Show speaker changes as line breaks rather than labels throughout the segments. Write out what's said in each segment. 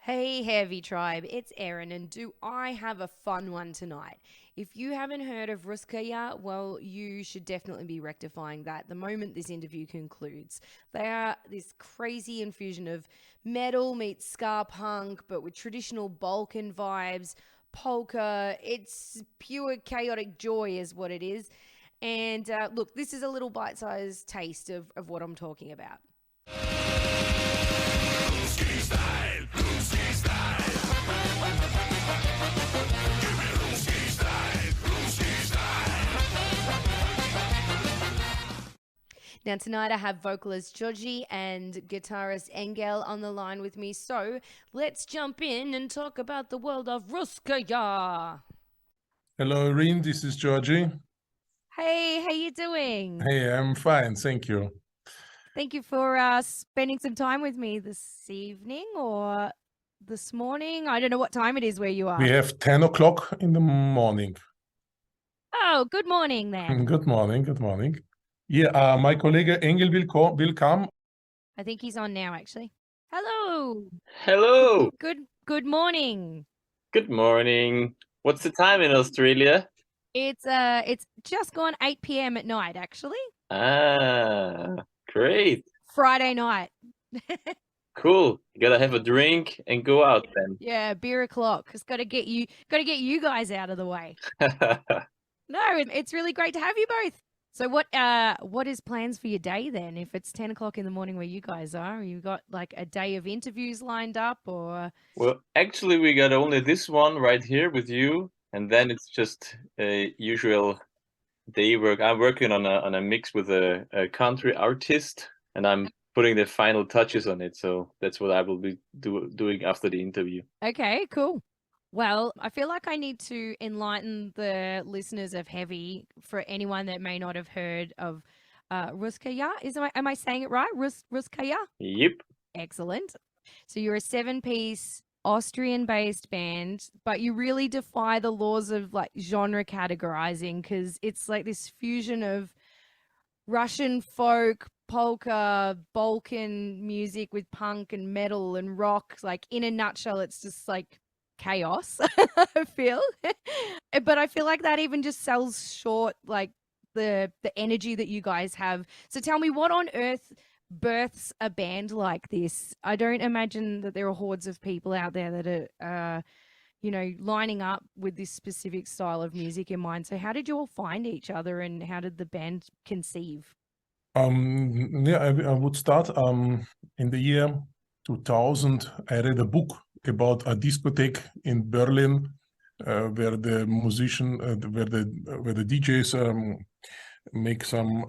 Hey, Heavy Tribe, it's Erin, and do I have a fun one tonight? If you haven't heard of Russkaja, well, you should definitely be rectifying that the moment this interview concludes. They are this crazy infusion of metal meets ska punk, but with traditional Balkan vibes, polka. It's pure chaotic joy, is what it is. And look, this is a little bite sized taste of what I'm talking about. Now, tonight I have vocalist Georgij and guitarist Engel on the line with me. So let's jump in and talk about the world of Russkaja.
Hello, Erin. This is Georgij.
Hey, how you doing?
Hey, I'm fine. Thank you.
Thank you for spending some time with me this evening or this morning. I don't know what time it is where you are.
We have 10 o'clock in the morning.
Oh, good morning then.
Good morning. Good morning. Yeah, my colleague Engel will come.
I think he's on now, actually. Hello.
Hello.
Good morning.
Good morning. What's the time in Australia?
It's just gone 8 p.m. at night, actually.
Ah, great.
Friday night.
Cool. You gotta have a drink and go out then.
Yeah, beer o'clock. It's got to get you guys out of the way. No, it's really great to have you both. So what is plans for your day then? If it's 10 o'clock in the morning where you guys are, you got like a day of interviews lined up or?
Well, actually, we got only this one right here with you, and then it's just a usual day work. I'm working on a mix with a country artist, and I'm putting the final touches on it. So that's what I will be doing after the interview.
Okay, cool. Well, I feel like I need to enlighten the listeners of Heavy for anyone that may not have heard of Russkaja. Am I saying it right? Russkaja?
Yep.
Excellent. So you're a 7-piece Austrian-based band, but you really defy the laws of like genre categorizing because it's like this fusion of Russian folk, polka, Balkan music with punk and metal and rock. Like in a nutshell, it's just like chaos. I feel but I feel like that even just sells short like the energy that you guys have. So tell me, what on earth births a band like this? I don't imagine that there are hordes of people out there that are lining up with this specific style of music in mind. So how did you all find each other and how did the band conceive?
Yeah, I would start in the year 2000. I read a book about a discotheque in Berlin where the musician, where the DJs make some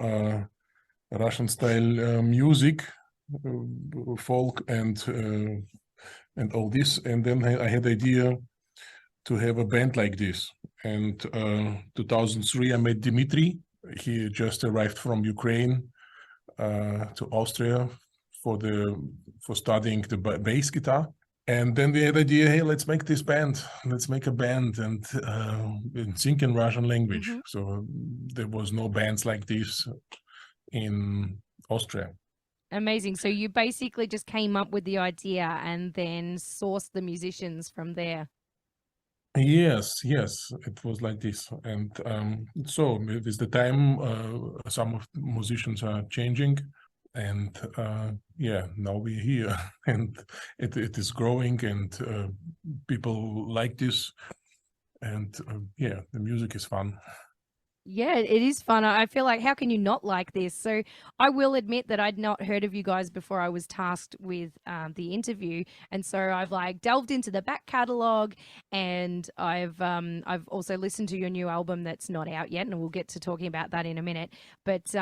Russian style music, folk and all this. And then I had the idea to have a band like this. And 2003, I met Dmitry. He just arrived from Ukraine to Austria for studying the bass guitar. And then we had the idea, hey, let's make this band. Let's make a band and sing in Russian language.
Mm-hmm.
So there was no bands like this in Austria.
Amazing. So you basically just came up with the idea and then sourced the musicians from there.
Yes, it was like this. And so with the time, some of the musicians are changing. And now we're here and it is growing and people like this. And the music is fun.
Yeah, it is fun. I feel like, how can you not like this? So I will admit that I'd not heard of you guys before I was tasked with the interview. And so I've like delved into the back catalog and I've also listened to your new album that's not out yet. And we'll get to talking about that in a minute. But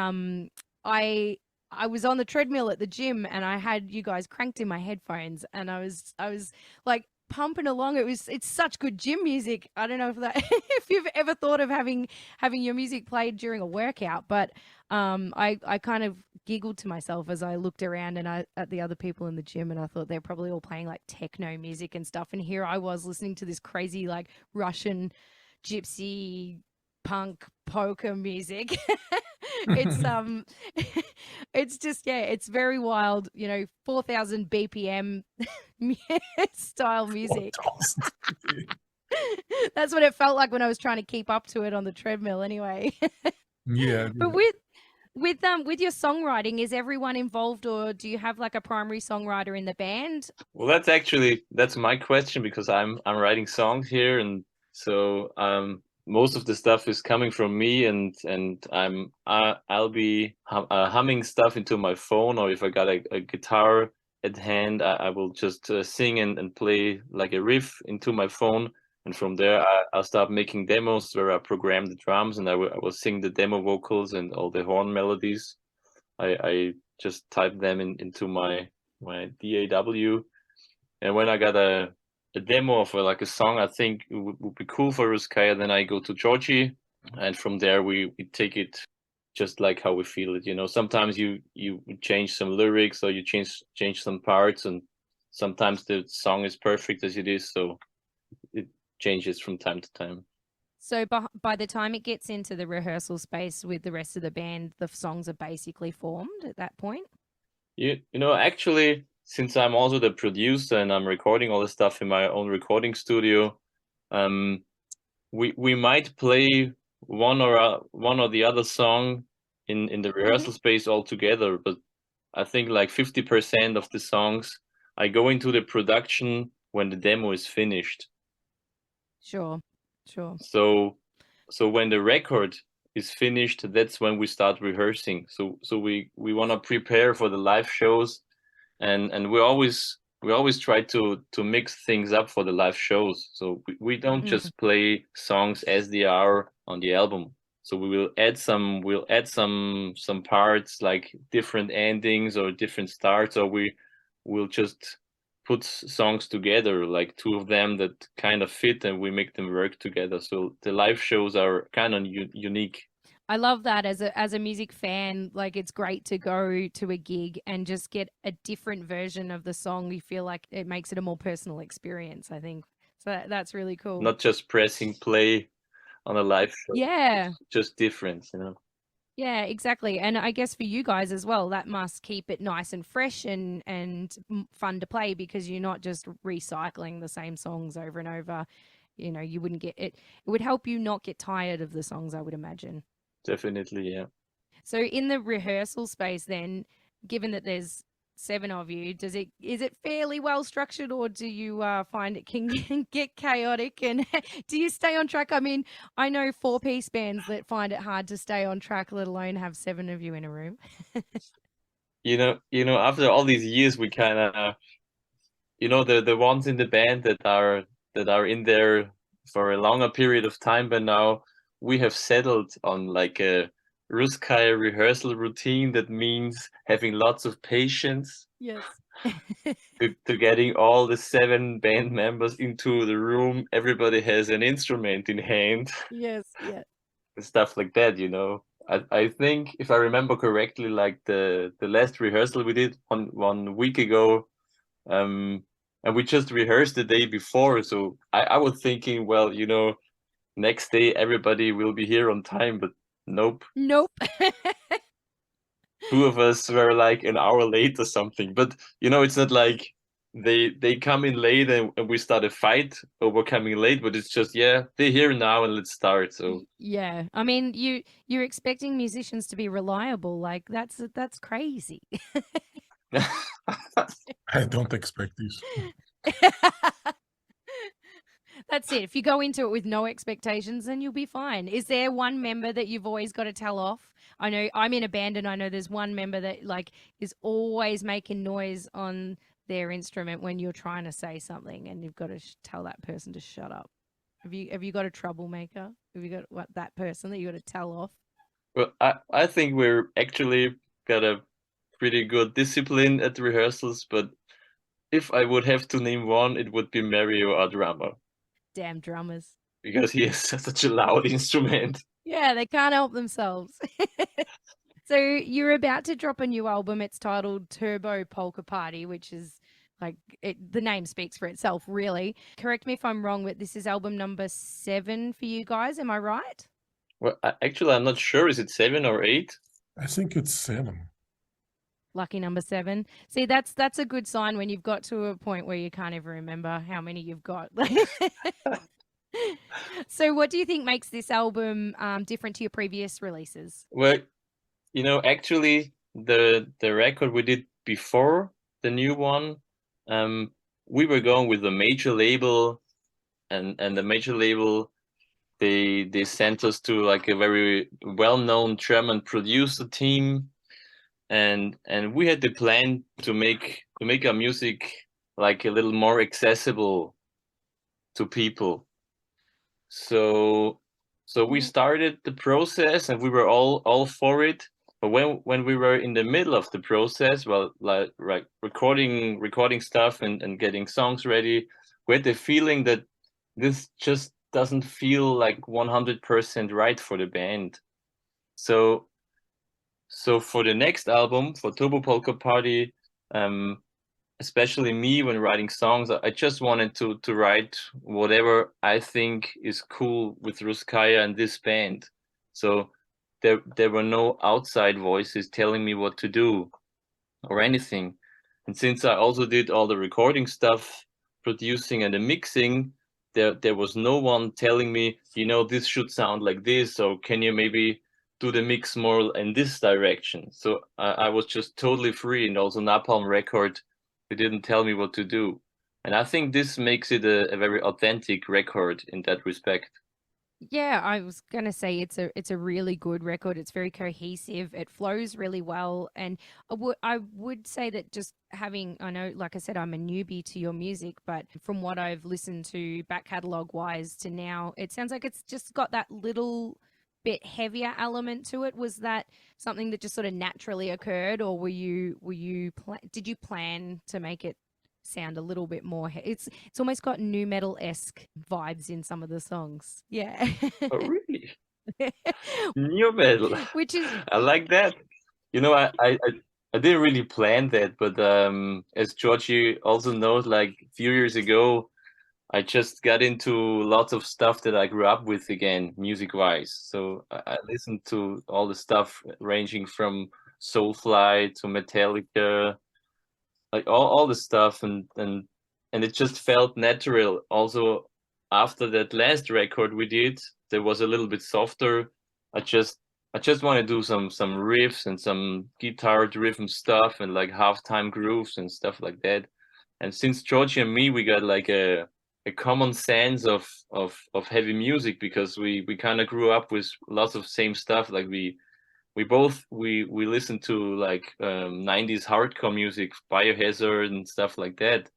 I was on the treadmill at the gym and I had you guys cranked in my headphones and I was like pumping along. It's such good gym music. I don't know if you've ever thought of having your music played during a workout, but I kind of giggled to myself as I looked around and at the other people in the gym and I thought they're probably all playing like techno music and stuff. And here I was listening to this crazy like Russian gypsy punk polka music. It's it's just, yeah, it's very wild, 4,000 BPM style music.
4,000.
That's what it felt like when I was trying to keep up to it on the treadmill anyway.
Yeah.
But with your songwriting, is everyone involved, or do you have like a primary songwriter in the band?
Well, that's my question, because I'm writing songs here, and so most of the stuff is coming from me, and I'll be humming stuff into my phone, or if I got a guitar at hand, I will just sing and play like a riff into my phone, and from there I'll start making demos where I program the drums, and I will sing the demo vocals and all the horn melodies. I just type them into my DAW, and when I got a demo of like a song I think it would be cool for Russkaja, then I go to Georgij, and from there we take it just like how we feel it. Sometimes you change some lyrics, or you change some parts, and sometimes the song is perfect as it is, so it changes from time to time.
So by the time it gets into the rehearsal space with the rest of the band, the songs are basically formed at that point?
Actually, since I'm also the producer and I'm recording all the stuff in my own recording studio, we might play one or the other song in the rehearsal space all together, but I think like 50% of the songs I go into the production when the demo is finished.
Sure.
So when the record is finished, that's when we start rehearsing. So we want to prepare for the live shows, and we always try to mix things up for the live shows. So we don't just play songs as they are on the album. So we'll add some parts, like different endings or different starts, or we'll just put songs together, like two of them that kind of fit, and we make them work together. So the live shows are kind of unique.
I love that as a music fan. Like, it's great to go to a gig and just get a different version of the song. You feel like it makes it a more personal experience, I think. So that's really cool.
Not just pressing play on a live show.
Yeah.
Just different,
Yeah, exactly. And I guess for you guys as well, that must keep it nice and fresh and fun to play, because you're not just recycling the same songs over and over. You wouldn't get it. It would help you not get tired of the songs, I would imagine.
Definitely, yeah.
So in the rehearsal space then, given that there's 7 of you, is it fairly well structured, or do you find it can get chaotic, and do you stay on track? I mean, I know 4-piece bands that find it hard to stay on track, let alone have 7 of you in a room.
After all these years, we kind of, the ones in the band that are in there for a longer period of time, but now we have settled on like a Russkaja rehearsal routine. That means having lots of patience.
Yes.
to getting all the 7 band members into the room. Everybody has an instrument in hand.
Yes, yeah.
And stuff like that, I think, if I remember correctly, like the last rehearsal we did one week ago, and we just rehearsed the day before. So I was thinking, well, next day everybody will be here on time, but nope. 2 of us were like an hour late or something. But it's not like they come in late and we start a fight over coming late, but it's just, yeah, they're here now and let's start. So
yeah, I mean, you're expecting musicians to be reliable, like that's crazy.
I don't expect this.
That's it. If you go into it with no expectations, then you'll be fine. Is there one member that you've always got to tell off? I know I'm in a band, and I know there's one member that like is always making noise on their instrument when you're trying to say something, and you've got to tell that person to shut up. Have you got a troublemaker? Have you got that person that you got to tell off?
Well, I think we're actually got a pretty good discipline at the rehearsals, but if I would have to name one, it would be Mario, our drummer.
Damn drummers.
Because he has such a loud instrument.
Yeah, they can't help themselves. So you're about to drop a new album. It's titled Turbo Polka Party, which is like the name speaks for itself, really. Correct me if I'm wrong, but this is album number 7 for you guys. Am I right?
Well, actually, I'm not sure. Is it 7 or 8?
I think it's 7.
Lucky number 7. See, that's a good sign when you've got to a point where you can't even remember how many you've got. So what do you think makes this album different to your previous releases?
Well, actually, the record we did before the new one, we were going with a major label, and the major label, they sent us to like a very well-known German producer team, and we had the plan to make our music like a little more accessible to people. So we started the process, and we were all for it. But when we were in the middle of the process, well, like recording stuff and getting songs ready, we had the feeling that this just doesn't feel like 100% right for the band. So for the next album, for Turbo Polka Party, especially me, when writing songs, I just wanted to write whatever I think is cool with Russkaja and this band. So there were no outside voices telling me what to do or anything. And since I also did all the recording stuff, producing and the mixing, there was no one telling me, this should sound like this, or can you maybe do the mix more in this direction. So I was just totally free. And also Napalm Record, they didn't tell me what to do. And I think this makes it a very authentic record in that respect.
Yeah, I was gonna say it's a really good record. It's very cohesive. It flows really well, and I would say that just having, I know, like I said, I'm a newbie to your music, but from what I've listened to back catalog wise to now, it sounds like it's just got that little bit heavier element to it. Was that something that just sort of naturally occurred, or did you plan to make it sound a little bit more it's almost got new metal-esque vibes in some of the songs? Yeah.
Oh, really? New metal.
Which is,
I like that. I didn't really plan that, but as Georgij also knows, like a few years ago, I just got into lots of stuff that I grew up with again, music-wise. So I listened to all the stuff ranging from Soulfly to Metallica, like all the stuff, and it just felt natural. Also, after that last record we did, that was a little bit softer. I just want to do some riffs and some guitar driven stuff and like halftime grooves and stuff like that. And since Georgij and me, we got like a common sense of heavy music, because we kind of grew up with lots of same stuff. Like we listen to like 90s hardcore music, Biohazard and stuff like that,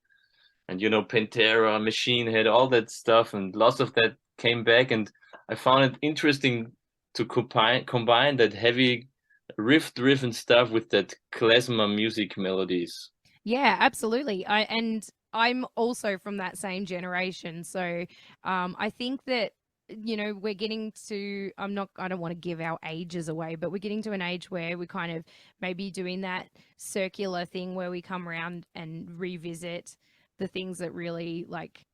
and Pantera, Machine Head, all that stuff, and lots of that came back, and I found it interesting to combine that heavy riff driven stuff with that klezmer music melodies.
yeah, absolutely. I'm also from that same generation, so I think that we're getting to, I don't want to give our ages away, but we're getting to an age where we're kind of maybe doing that circular thing where we come around and revisit the things that really like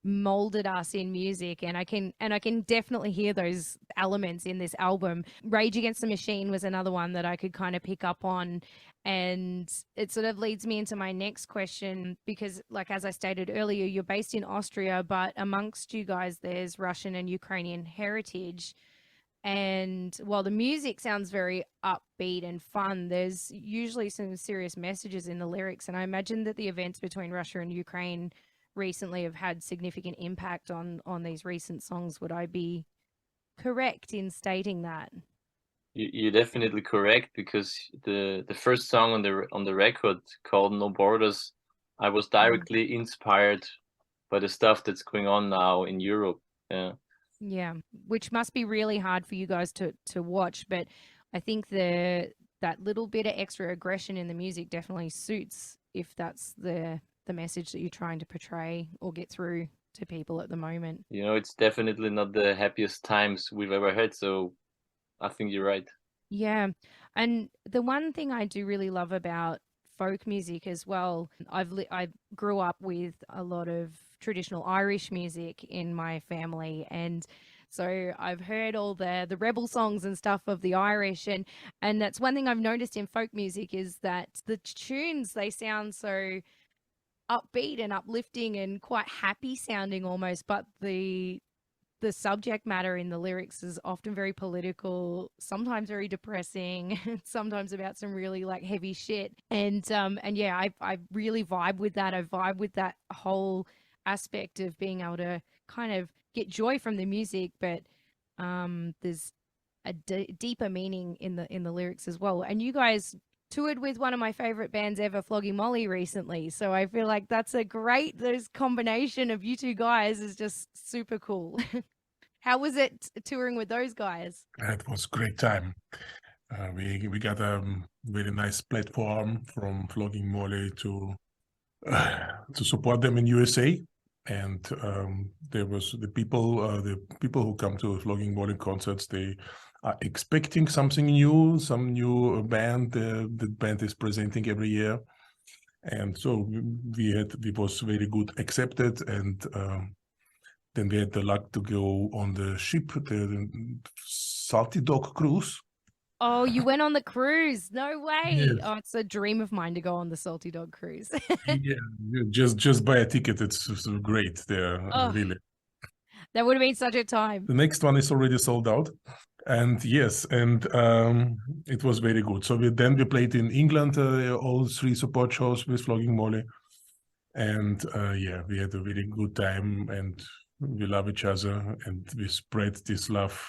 molded us in music, and I can definitely hear those elements in this album. Rage Against the Machine was another one that I could kind of pick up on, and it sort of leads me into my next question, because like as I stated earlier, you're based in Austria, but amongst you guys there's Russian and Ukrainian heritage. And while the music sounds very upbeat and fun, there's usually some serious messages in the lyrics, and I imagine that the events between Russia and Ukraine recently have had significant impact on these recent songs. Would I be correct in stating that?
You're definitely correct, because the first song on the record, called No Borders, I was directly inspired by the stuff that's going on now in Europe.
Yeah, which must be really hard for you guys to watch, but I think that little bit of extra aggression in the music definitely suits, if that's the message that you're trying to portray or get through to people at the moment.
It's definitely not the happiest times we've ever had, so I think you're right.
Yeah, and the one thing I do really love about folk music as well, I grew up with a lot of traditional Irish music in my family, and So I've heard all the rebel songs and stuff of the Irish, and that's one thing I've noticed in folk music is that the tunes, they sound so upbeat and uplifting and quite happy sounding almost, but the subject matter in the lyrics is often very political, sometimes very depressing, sometimes about some really like heavy shit. And yeah, I really vibe with that. I vibe with that whole aspect of being able to kind of get joy from the music, but there's a deeper meaning in the lyrics as well. And you guys toured with one of my favorite bands ever, Flogging Molly, recently. So I feel like that's a great, those combination of you two guys is just super cool. How was it touring with those guys?
It was a great time. We got a very nice platform from Flogging Molly to support them in USA. And there was the people who come to Flogging Molly concerts, they are expecting something new, some new band. The band is presenting every year, and so we was very good accepted. And then we had the luck to go on the ship, the Salty Dog cruise.
Oh, you went on the cruise? No way!
Yes.
Oh, it's a dream of mine to go on the Salty Dog cruise.
Yeah, just buy a ticket. It's great there, really.
That would have been such a time.
The next one is already sold out. And yes, and it was very good. So we played in England, all 3 support shows with Flogging Molly. And yeah, we had a really good time, and we love each other, and we spread this love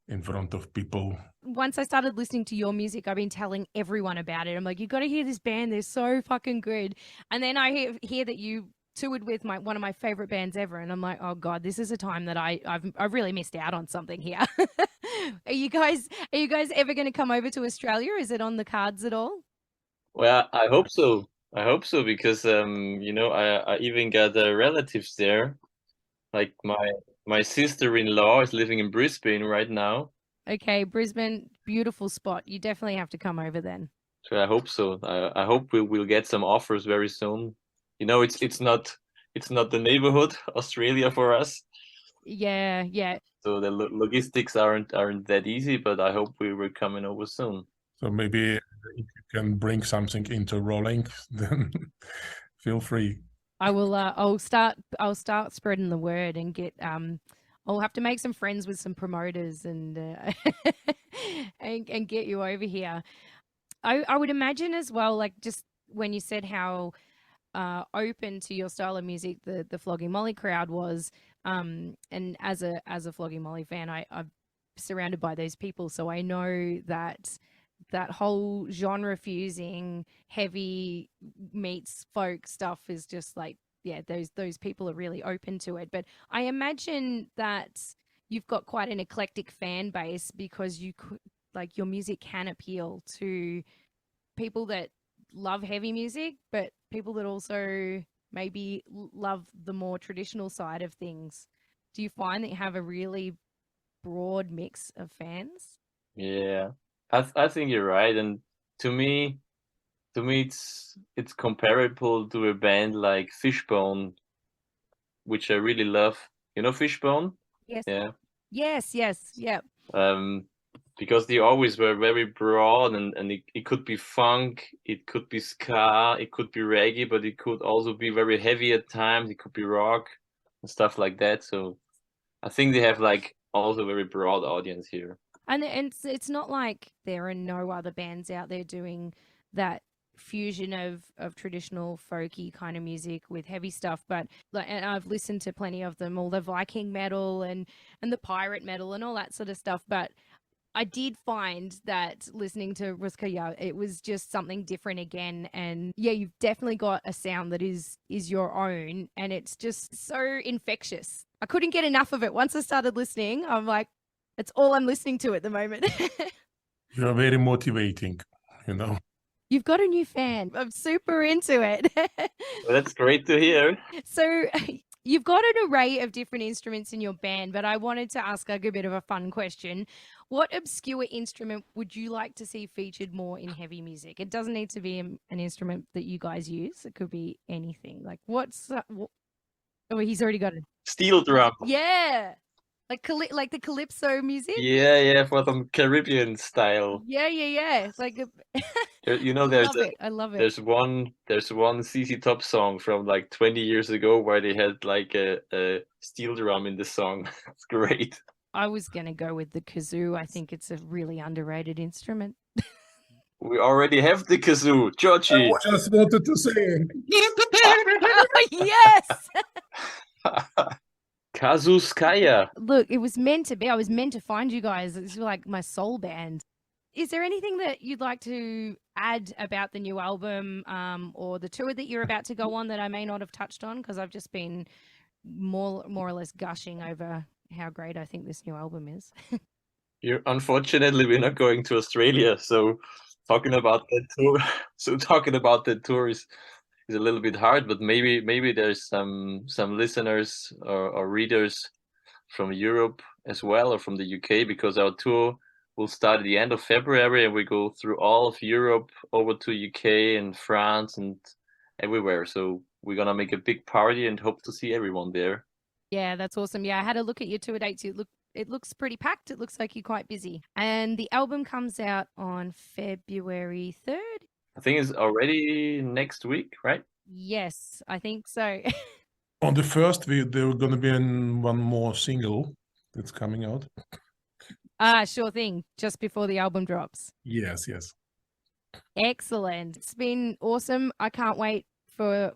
in front of people.
Once I started listening to your music, I've been telling everyone about it. I'm like, you got to hear this band. They're so fucking good. And then I hear that you toured with one of my favorite bands ever, and I'm like, oh god, this is a time that I've really missed out on something here. Are you guys ever going to come over to Australia? Is it on the cards at all?
Well, I hope so. I hope so, because you know, I even got relatives there. Like my sister-in-law is living in Brisbane right now.
Okay, Brisbane, beautiful spot. You definitely have to come over then.
So I hope so. I hope we'll get some offers very soon. You know, it's not the neighborhood Australia for us.
Yeah.
So the logistics aren't that easy, but I hope we're coming over soon.
So maybe if you can bring something into rolling, then feel free.
I will. I'll start spreading the word and get. I'll have to make some friends with some promoters and and get you over here. I would imagine as well, like just when you said how open to your style of music the Flogging Molly crowd was, and as a Flogging Molly fan, I'm surrounded by those people, so I know that whole genre fusing heavy meets folk stuff is just like, yeah, those people are really open to it. But I imagine that you've got quite an eclectic fan base, because you could, like, your music can appeal to people that love heavy music, but people that also maybe love the more traditional side of things. Do you find that you have a really broad mix of fans?
Yeah, I think you're right, and to me it's comparable to a band like Fishbone, which I really love. You know Fishbone?
Yes.
Yeah.
Yes. Yeah.
Because they always were very broad, and it could be funk, it could be ska, it could be reggae, but it could also be very heavy at times. It could be rock and stuff like that. So I think they have like also a very broad audience here.
And it's not like there are no other bands out there doing that fusion of traditional folky kind of music with heavy stuff, but and I've listened to plenty of them, all the Viking metal and the pirate metal and all that sort of stuff, but I did find that listening to Russkaja, it was just something different again. And yeah, you've definitely got a sound that is your own, and it's just so infectious. I couldn't get enough of it. Once I started listening, I'm like, it's all I'm listening to at the moment.
You're very motivating, you know.
You've got a new fan. I'm super into it.
Well, that's great to hear.
So you've got an array of different instruments in your band, but I wanted to ask like a bit of a fun question. What obscure instrument would you like to see featured more in heavy music? It doesn't need to be an instrument that you guys use. It could be anything. Like oh, he's already got it.
Steel drum.
Yeah. like the calypso music.
Yeah, for the Caribbean style.
Yeah. It's like
You know,
I love it.
there's one CC Top song from like 20 years ago where they had like a steel drum in the song. It's great.
I was gonna go with the kazoo. I think it's a really underrated instrument.
We already have the kazoo, Georgij.
I just wanted to say.
Yes.
Russkaja.
Look, it was meant to be. I was meant to find you guys. It's like my soul band. Is there anything that you'd like to add about the new album or the tour that you're about to go on that I may not have touched on? Because I've just been more or less gushing over how great I think this new album is.
Unfortunately, we're not going to Australia, so talking about that tour is a little bit hard. But maybe there's some listeners or readers from Europe as well, or from the UK, because our tour will start at the end of February and we go through all of Europe over to UK and France and everywhere. So we're gonna make a big party and hope to see everyone there.
Yeah, that's awesome. Yeah, I had a look at your tour dates. It looks pretty packed. It looks like you're quite busy. And the album comes out on February 3rd.
I think it's already next week, right?
Yes, I think so.
On the 1st, there were going to be one more single that's coming out.
Sure thing. Just before the album drops.
Yes.
Excellent. It's been awesome. I can't wait for.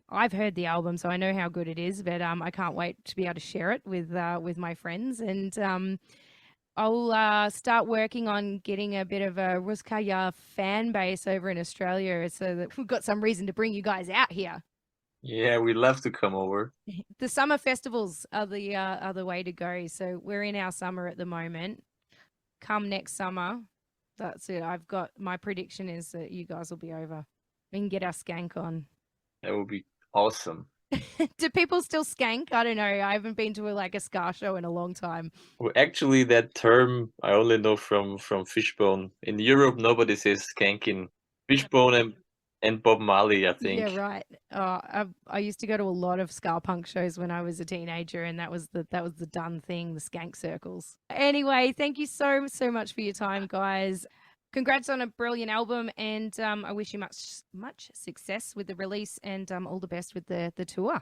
I've heard the album, so I know how good it is. But I can't wait to be able to share it with my friends, and I'll start working on getting a bit of a Russkaja fan base over in Australia, so that we've got some reason to bring you guys out here.
Yeah, we'd love to come over.
The summer festivals are the way to go. So we're in our summer at the moment. Come next summer, that's it. My prediction is that you guys will be over. We can get our skank on.
That would be awesome.
Do people still skank? I don't know. I haven't been to a ska show in a long time.
Well, actually, that term I only know from Fishbone. In Europe, nobody says skanking. Fishbone and Bob Marley, I think.
Yeah, right. I used to go to a lot of ska punk shows when I was a teenager, and that was the done thing, the skank circles. Anyway, thank you so much for your time, guys. Congrats on a brilliant album, and I wish you much success with the release, and all the best with the tour.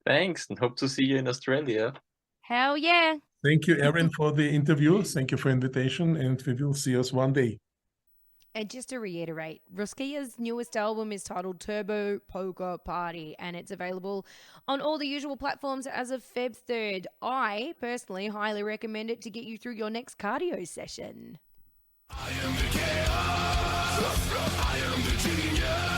Thanks, and hope to see you in Australia.
Hell yeah.
Thank you, Erin, for the interview. Thank you for the invitation, and we will see us one day.
And just to reiterate, Russkaja's newest album is titled Turbo Polka Party, and it's available on all the usual platforms as of Feb 3rd. I personally highly recommend it to get you through your next cardio session.
I am the chaos, I am the genius.